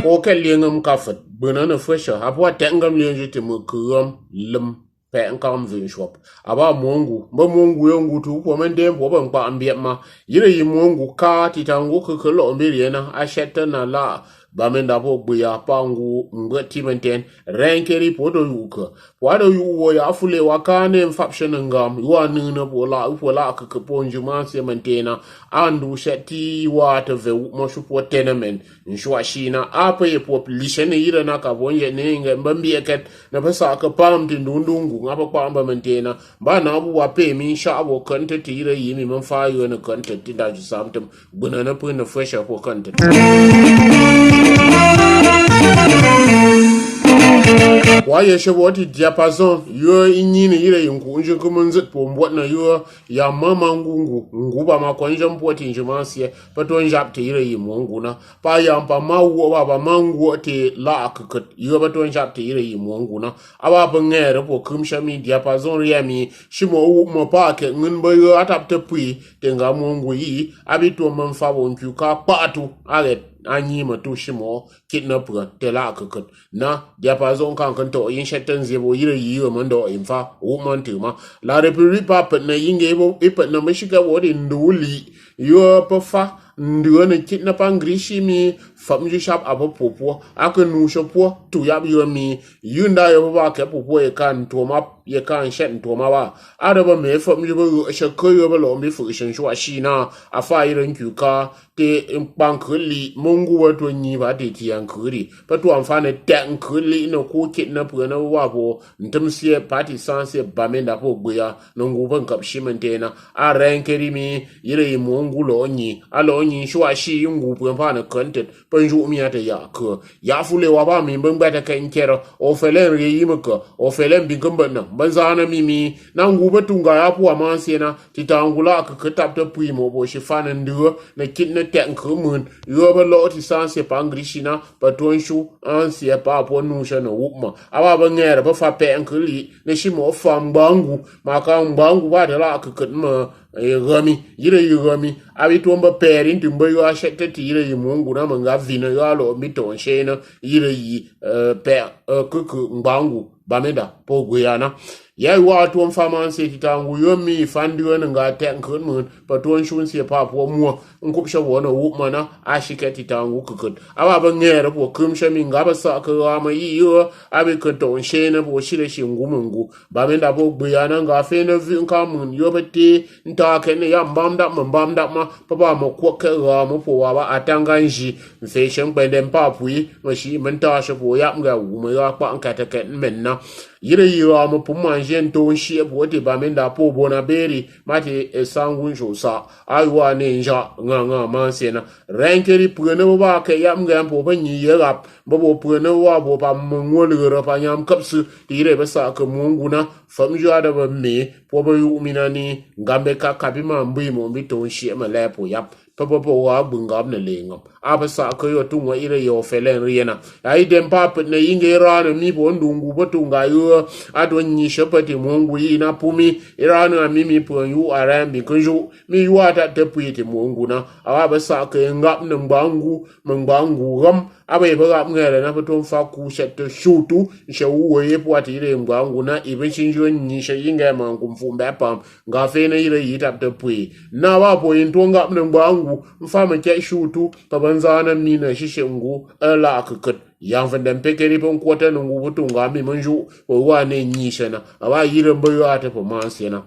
ko ke liengam ka fat bena na fresha apwa tengam lienje te mo kuam lem pe nkam vin shop aba mongu ba mongu yongu tu po men dem po ban pa ambie ma yire yi mongu ka titangu ke lo mbiri na asheta na la ba men da po buya pangu ngati menten renkeri podo yuka wado yu wo ya fule wakane mfaption ngam yuwa nuna po la ke ponju ma se mentena andu sheti wa te ve mo shupo tenement nshwa shina apa ye population ira na ka bonye ne mbambi eket na pasa ka pam tin dundungu ngapa pamba mentena ba na bu wa pe mi sha bo kante tira yimi man fa yo na kante tinda ju samtum buna na pu na fresha po kante waye sheboti diapason yo inyini ire yunkunje kumunze pombo na yo ya mama ngungu nguba makonje mpoti njimansie pato njapte ire yimongu na pa yampa mawo baba mangu te la akut yo pato njapte ire yimongu na aba bangere po kumsha mi diapason riami shimo u mo pake ngunba yo atapte pui tenga mongu yi abito manfa wonku ka patu alet anyi matushimo kidnapper tela akut na diapason kan to yin shatan zebo yire yiyo mando imfa woman tuma la republic papa na yingebo ipa na mashika wodi nduli yo pafa nduwa na kidnapper ngrishi mi famju shap abo popo akanu shopo tu yab yo mi yunda yo ba ke popo e kan to ma ye kan shen to ma ba adaba me famju bo shakko yo ba lo mi fu shin shwa shina afa iren kuka te bankli mungu wato nyi ba de tiyan kuri patu amfane tan kuli no ko kidnapper na wa bo ntumsie party sanse bamenda po gbeya no nguban kapshimante na a renkeri mi yire mungu lo nyi alo nyi shwa shi ngubu pa na content panju mi ata ya ko ya fule wa ba mi ban bata kan kero o felen re yimka o felen bi gamba na banzana mimi na nguba tunga ya pu amanse na titangula ka tapta pui mo bo shi fanan ndu na kidna tan ko mun yo ba lo ti sanse pangrishina patonshu anse pa po nusha na wukma aba ba ngere ba fa pe ankli na shi mo fa mbangu maka mbangu ba da la ka ma gami yire yugami abi tomba perin timba yo ashete tire yimungu na manga vina yo alo mito shena yire yi pe kuku mbangu bameda po guyana ya wa to fama se titangu yo mi fandi wona nga tenkun mun paton shun se pa po mo nkupsha wona wukmana ashike titangu kukut aba ba ngere po kumsha mi ngaba sa ka ma yo abi ko to shena po shire shingumungu bameda po guyana nga fe na vin kamun yo bete nta kene ya mbamda ma papa mo kwake ga mo po wa atanganji fe shen gbendem pa pui mo shi menta sha po ya nga wu mo ya pa nkata ken menna yire yiwa mo puma jen to shi bo te ba menda po bona beri mate sangun shosa aiwa ne nja nga mansena renkeri pwene ba ke yam ga po ban yi rap bo pwene wa bo pa mongole ro pa nyam kapsu dire ba sa ka munguna famju ada ba me po ba yu minani ngambe ka kabima mbi mo mbi to shi ma le po yap papa wa bungam na lengam abasa ko yo tunwa ire yo felen riena ai dem pap na yinge rana mi bo ndungu botunga yo adon nyi shopati mungu ina pumi irana mimi po yu arambi kunju mi yu ata tepuiti mungu na abasa ko ngam na mbangu gam abe ba ngere na beton fa ku shet shutu shewu we pwati ire mbangu na ibin shinjo nyi she yinge mangu mfumba pam ngafe na ire yita tepui na wa po intonga na mbangu mfama ke shutu pabanzana mina shishengu ala akut yang fandam pekeri pon kwata nungu butunga mi manju wa ne nyishana awa yire mbayo ate po mansena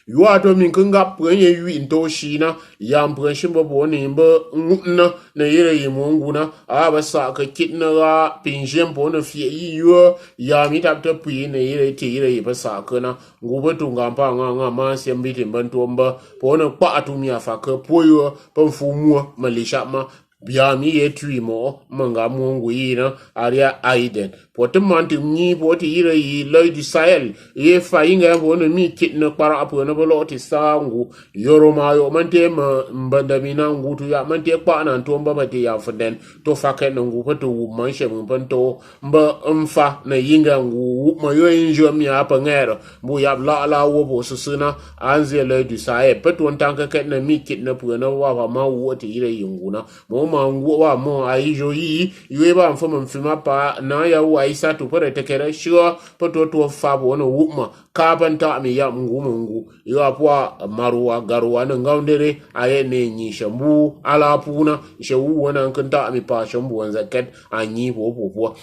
yuwa to min kunga pwenye yu into shina yam pwenshimbo boni mba nguna na yire yimungu na aba sa ka kitna ga pinjem bona fie yu ya mi tapta pwi na yire ti yire yiba sa kana ngubo tunga mpa nga ma sembiti mbantomba bona kwa atumia fa ka poyo pamfumu malisha ma biami yetui mo manga mungu yina aria aiden potem manti ni poti yire yi loidi sahel ye fa inga bona mi kitna para apo na boloti sangu yoroma yo mante mbandamina ngutu ya mante kwa na ntomba mate ya foden to fake na ngu poto manshe mpanto mba mfa na yinga ngu mayo injo mi apa ngero bu ya la wo bo susuna anze loidi sahel peto ntanka na mi kitna pu na wa ma wo ti yire yinguna mo ma ngu wa mo ai jo yi yue ba mfo mfima pa na ya wa isa tu pare tekere sure poto to fa bo no wuma kabanta mi ya ngu yo apwa marwa garwa na ngaundere aye ne nyi shambu ala puna shewu wana nkanta mi pa shambu wanza ket anyi po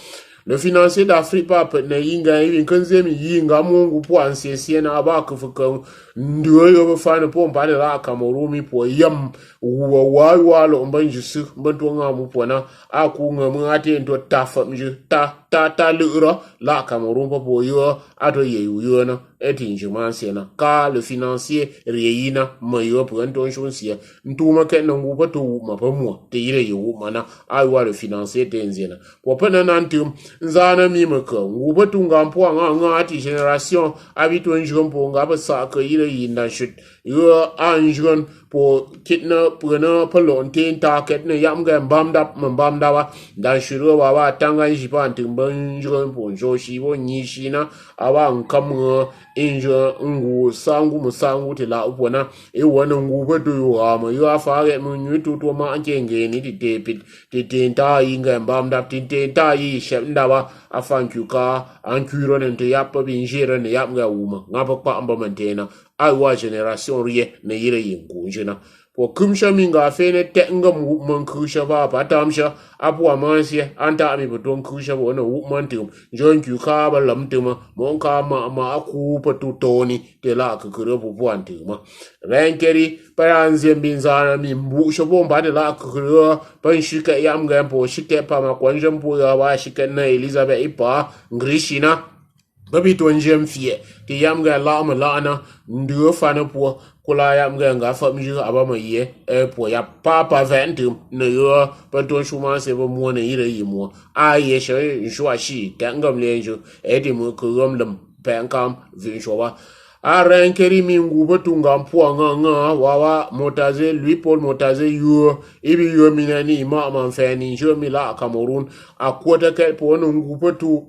le financier d'Afrique pa ne yinga yin kanze mi yinga mungu po ansesie na ba kufuka ndio yo fa ne po mpa de la Cameroon mi po yam wa lo mbanji su mbanto nga mu po na aku nga mu ate ndo tafa mi ta lura la Cameroon po yo ato ye yo na eti njumanse na ka le financier reyina mayo pour nton chonsia ntuma ke nangu pa to ma pa mo te ire yo mana aiwa le financier tenzena po pa na nantum nzana mi maka nguba tunga mpo nga ati generation habitu njompo nga ba sa ka ire yinda shit yo anjon po kitna puna palontin ta ketna yam ga mbam da wa dan shiro wa tanga jipa ntumban njompo joshi wo nyishina awa nkam injo ngu sangu musangu te la upona e wona ngu ba do yo ama yo afare mu nyutu to ma angenge ni depit tenta inga mbamda tenta yi shemda ba afankuka ankuro nte yappa binjira ne yapga uma ngapa pa amba mantena ai wa generation rie ne yire yingu jina po kumsha minga fene tenga mu man kusha ba patamsha apu amansie anta ami buton kusha wona wumantum jonku ka ba lamtuma monka ma aku patutoni te la kukure bu buantuma renkeri paranzie binzana mi mbu shobo mbade la kukure pan shika yamga po shike pa ma kwanjam po ya wa shika na Elizabeth ipa ngrishina babi to njem fie ti yamga la ma lana ndio fana po kula yamga nga fa mi aba ma ye po ya papa ventum ne yo paton shuma se bo mo ne ire yimo a ye she shwa shi tangam lenjo edi mo ko lam penkam vin showa a renkeri mi nguba tunga mpuwa nga wawa motaze lui Paul motaze yo ibi yo minani ma manfani jo mi la Cameroon a kwota ke po no nguba tu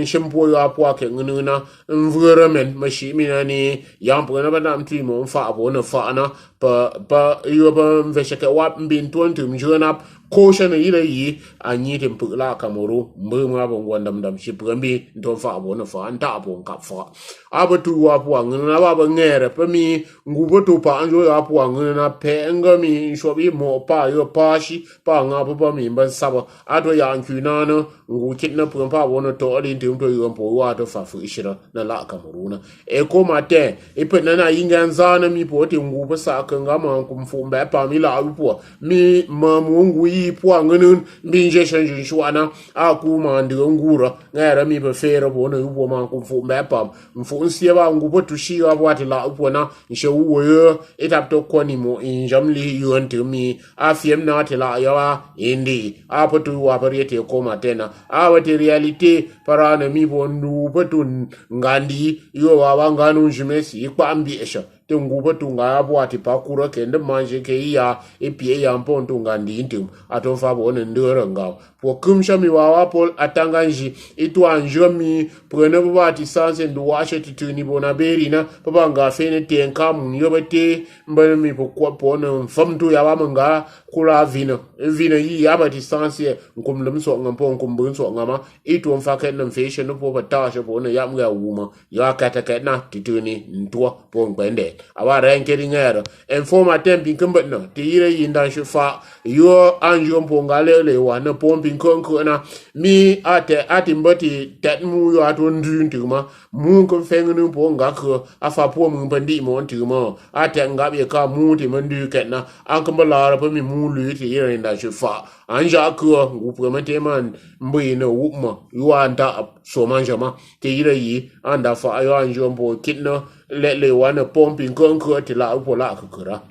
nshimpo yo apwa ke nguna environment mashi minani yampo na bana mtu mo mfa abo na fa na pa yo ba mvesheke wa mbin tontu mjona kosha na ila yi anyi tempu la Cameroon mbema bo ndam shiprambi ndo fa abo na fa anta abo nkapfa abatu wapu ngana baba ngere pa mi nguboto pa anjo yapu ngana penga mi shobi mo pa yo pashi pa ngapa pa mi ban saba ato yankunana ngu kitna pa wono to adi ntum to yo po wa to fa fu ishira na la Cameroon e ko mate e pe na yinga nzana mi po te ngubo sa kanga ma kumfumba pa mi la upo mi ma mungu yi po ngana mbinje shanjin shwana aku ma ndigo ngura ngara mi pa fera po no upo ma kumfumba pa mfunsie ba ngubo tushira bwati la upona nshe uwo etapto kwani mo injamli yuante mi afiem na tela yawa indi apotu wapariete koma tena awate realite parana mi bondu patun ngandi yo wanganu jimesi ikwambi esha tenguba tunga abwati pakura kende manje ke ya epie ya mponto ngandi intim atonfa bone ndoro ngaw po kumsha mi wawa pol atanganji itwa njomi prene bwati sanse nduwashe tituni bona berina papa nga fene tenka mun yobate mbane mi po pona famtu ya wamanga kula vina yi abati sanse nkumlum so ngampo nkumbun so ngama itwa mfake na mfeshe no po batasha bona yamga wuma ya kata na tituni ntwa po ngwende awa renkeri ngero informa tempi kumbetno tire yindan shufa yo anjo mpongale le wana pompi konko na mi ati mbati tetmu yo ato ndintuma mu ko fengnu ponga ko afa po mu bandi mo ntuma ate ngabe ka mu ti mandu ketna ankambala pa mi mu lu ti yire yindan shufa anja ko ngupomete man mbino wuma yo anda so manjama tire yi anda fa yo anjo mpo kitno le wana pompi konko ti la upola kukura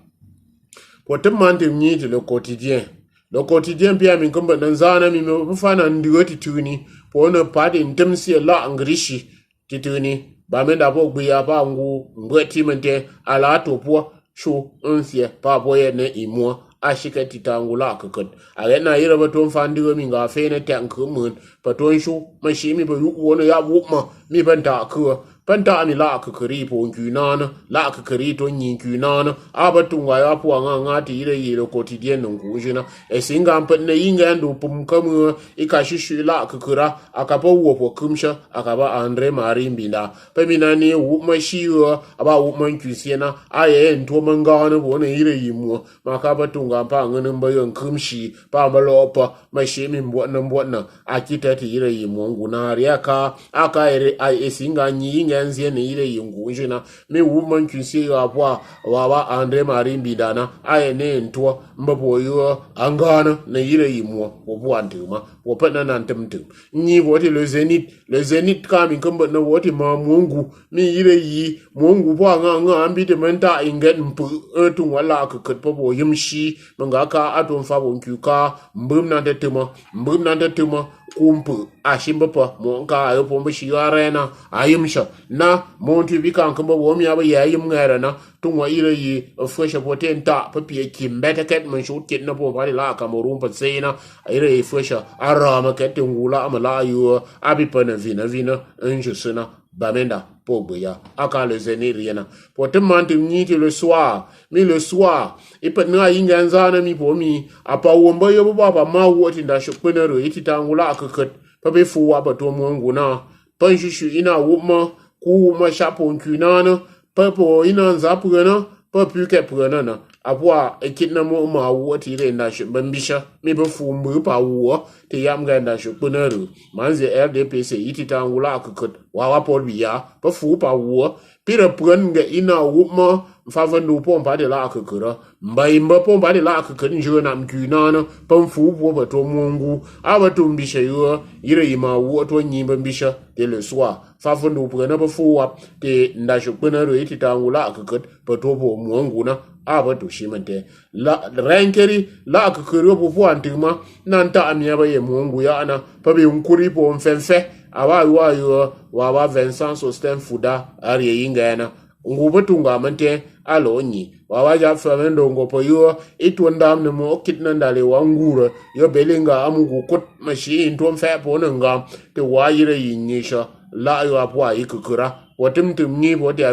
potemante mnyiti le quotidien pia min komba nanzana mi mfana ndigo tituni pona padi ntemsi la angrishi tituni ba menda bo gbiya ba ngu ngweti mente ala topo shu unsie pa boye ne imwa ashika titangula kakot arena yira baton fandigo mi nga fene tanku mun paton shu mashimi ba yu wona ya wuma mi banta ko panta mi la kekeri po nkunana la kekeri to nkunana abatunga ya po nga ti ire yire quotidien ngujina esinga mpne yinga ndo pum kamu ikashishu la kekera akapa wo po kumsha akaba Andre Marie Mbinda pemina ni wu mashiwa aba wu mankusiena aye ntwo mangana bo ne ire yimu makaba tunga pa ngene mbayo kumshi pa malopa mashimi mbwana akita ti ire yimu nguna riaka aka ere esinga nyinga nzie ne ire yingu jina me wu mankusiya bwa wawa Andre Marie Mbinda na aye ne ntwo mbapo yo angana ne ire yimu wo antuma wo pena nantemtum nyi woti le zenit kami kamba na woti ma mungu mi ire yi mungu bwa nga ambi de menta inget mpu etu wala keket popo yimshi mangaka atom fa bonkuka mbum na tema kumpu ashimba monka ayo pombe shiarena ayimsha na montu bika kamba womi aba yayim ngara na tungwa ire yi fresha potenta papiye kimbeta ket man shot kit na po bari la kamorum patsena ire fresha arama ket ngula amala yu abi pana vina enjusena bamenda pogbeya aka le zeni riena potem mantim nyiti le soir ipatna yinga nzana mi pomi apa womba yobo baba ma woti nda shukpenero ititangula akakat pabe fuwa bato mongu na panshishu ina wuma ku ma shapon kunana papo ina nzapugana papuke pugana na apwa ekitna mo ma woti re nda shubambisha mi be fumbu pa wo te yamga nda shukpenero manze RDPC ititangula akakat wawa polbiya pa fu pa wo pira puganga ina wuma favandu pompa de la akekera mbaimba pompa de la akekera njona mkunana pamfu bo bato mungu abato mbisha yo ire yima wo to nyimba mbisha de le soir favandu pugana bafuwa te ndasho kwenaro ititangula akekera bato bo mungu na abato shimante la rankeri la akekera bo po antima nanta amia ba ye mungu ya ana pabe unkuri po mfemfe awa yo wa Vincent Sostin Fuda ari yingana ngubatunga mante alonyi wawaja famendo ngopo yo itwandam ne mo kitnandale wangura yo belinga amugu kot mashi into mfe ponanga te wayire yinyisha la yo apwa ikukura watimtum ni bodi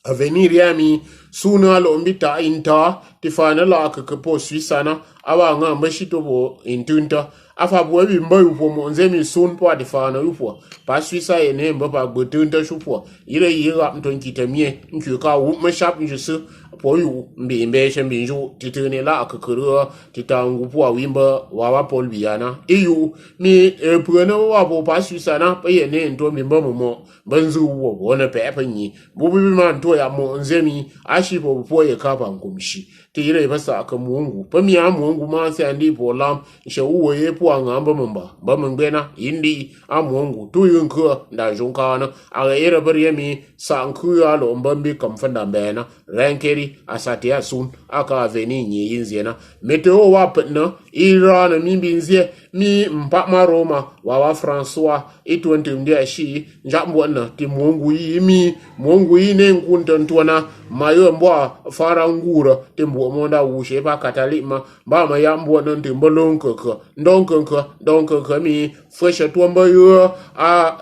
avenir yami suna lo mbita inta tifana la kepo suisana awa nga mbashito bo intunta afa bo bi mbayu po mo nzemi sun po tifana yupo pa suisa ene mbaba gbetunta shupo ire yira mtonki temie nkyuka wu mashap njusu po yu mbe shembinju titene la akekuru titangu po wimba wawa polbiana iyu mi preno wa bo pa suisana pa yene ndo mimba mo banzu wo wona pepenyi bubi man to ya mo nzemi ashi po ye kapa nkumshi tire basa akamungu pamia mungu ma se andi polam she uwo ye po ngamba mba mbena indi amungu tuyunko nda jonkana aga ere bariemi sanku ya lo mbambi kamfanda mbena rankeri asati asun aka veni nyi yinziena meteo wapna irana mimbinzie mi mpama Roma wawa François itwente mdia shi njambona ti mungu yi ne nkunta ntwana mayo mbwa farangura tembo monda wushe ba katalima ba ma yambo nan tembo ndonko mi fresha tuamba yo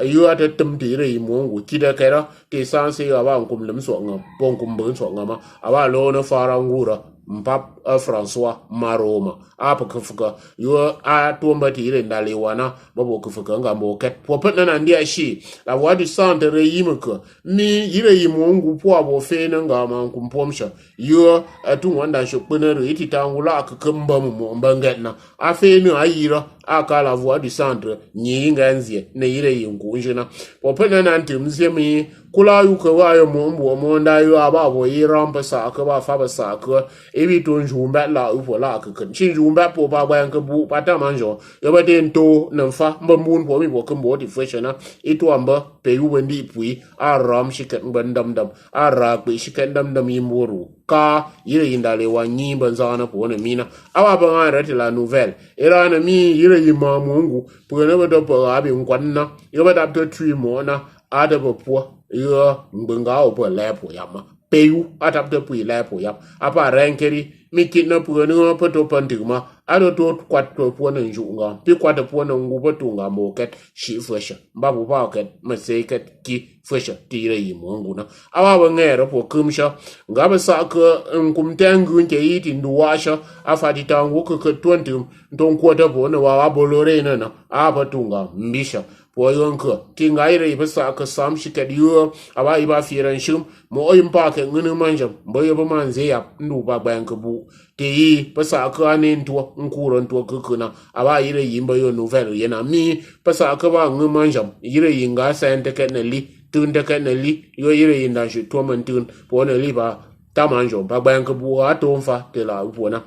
yo ata temtire mungu kida kera te sanse aba nkum lemso ngam bonkum bonso ngama aba lo na farangura mpap François Maroma apa kufuka yo tuamba tire ndalewana babo kufuka ngambo ket popet na ndia shi la wadi sante reyimuka mi yire yimungu po abo fe na ngama nkumpomsha yo atu wanda shokpena iti tangula akakamba mu mbangatna afe ni ayira aka la voix du centre nyinga nzie ne yire yingunjina popet na ntimzie mi kula yuka wayo mombo monda yo ababo yirampa saka ba fa saka ebi tonjumba la upo la akakan chinjumba po ba ba yanka bu pata manjo yo ba dento namfa mbambun po mi bo kambo di freshana itu amba pe yu wendi pui aram shikat bandam ara pe shikat dam yimboru ka yire yindale wa nyimba nzana po na mina awa ba ngara rati la nouvelle era na mi yire yima mungu po na ba do po abi nkwanna yo ba dapto tri mo na ada ba po yo mbenga opo lepo yama peyu atapte pui lepo yap apa rankeri mikit na puno poto pantigma ado to kwat to po na njunga pi kwat po na nguba tunga mo ket shi fresha babu ba ket masai ket ki fresha tire yi mongu na awa ba ngero po kumsha ngaba sa ka kumtengu nke yiti nduwasha afati tangu ka twenty ton kwata po na wa bolore na aba tunga mbisha po yonka tinga ire ba sa ka sam shi ket yo awa iba firan shum mo oyin pa ke ngunu manjam boyo ba manze ya ndu ba banka bu te yi pasa ka ne nto nkuron to kukuna aba ire yimba yo novel yena mi pasa ka ba ngu manjam ire yinga sente keneli tun de keneli yo ire yinda shi to man tun po ne li ba ta manjo ba banka bu ato fa te la upona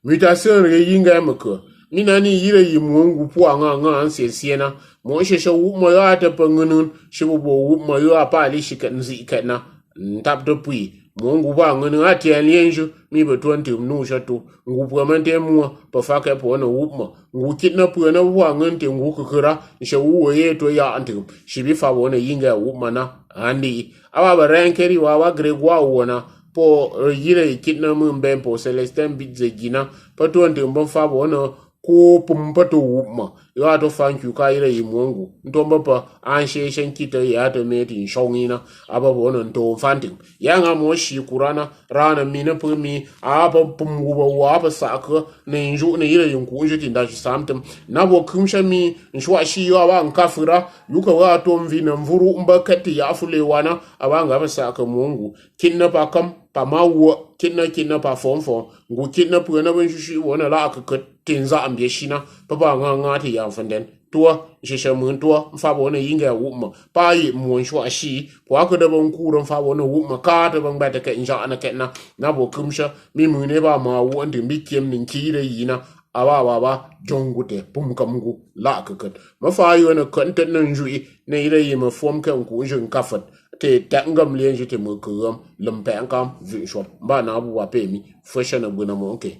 mutation re yinga mko mina ni ire yimungu po anga anse siena mo shesha wu mo ya ta pangunun shibu bo wu mo yo apa ali shikan zi kana ntap to pui mongu ba ngene ati alienjo mi be 20 nu shato ngu pwamente mu pa fake po na wupma ngu kitna pu na wa ngente ngu kukura she wu ye to ya anti shibi fa wona yinga wupma na andi awa ba rankeri wa gregwa wona po yire kitna mu mbempo celestin bitze gina pa 20 mbon fa wona ko pumpato wupma ya to fanku ka ire yimongu ntomba pa anshe kita ya to meti shongina aba bono to fanting yanga mo shi kurana rana mina pumi aba pumgu ba wa ba saka ne nju ne ire yunku nju tinda shi samtem na bo kumsha mi nshwa shi yo aba nkafira yuka wa to mvina mvuru mbakati ya fule wana aba ngaba saka mungu kinna pa kam pa mawo kinna pa fonfon ngu kinna pu na ban shi wona la ka tinza ambye shina papa nga ti ya fanden tua shisha mun tua fa bona yinga wuma pa yi mun shwa shi kwa ka da ban kuran fa bona wuma ka da ban ba ta ka insha ana kenna na bo kumsha mi mun ne ba ma wo andi mi kem nin kire yina awa jongute pum kamgu la ka kan ma fa yi na content nan jui ne ire yi ma form kan ku jin kafat te tangam len jite mo kam lampe ankam vi shop ba na bu wa pe mi fashion na bu na mo okay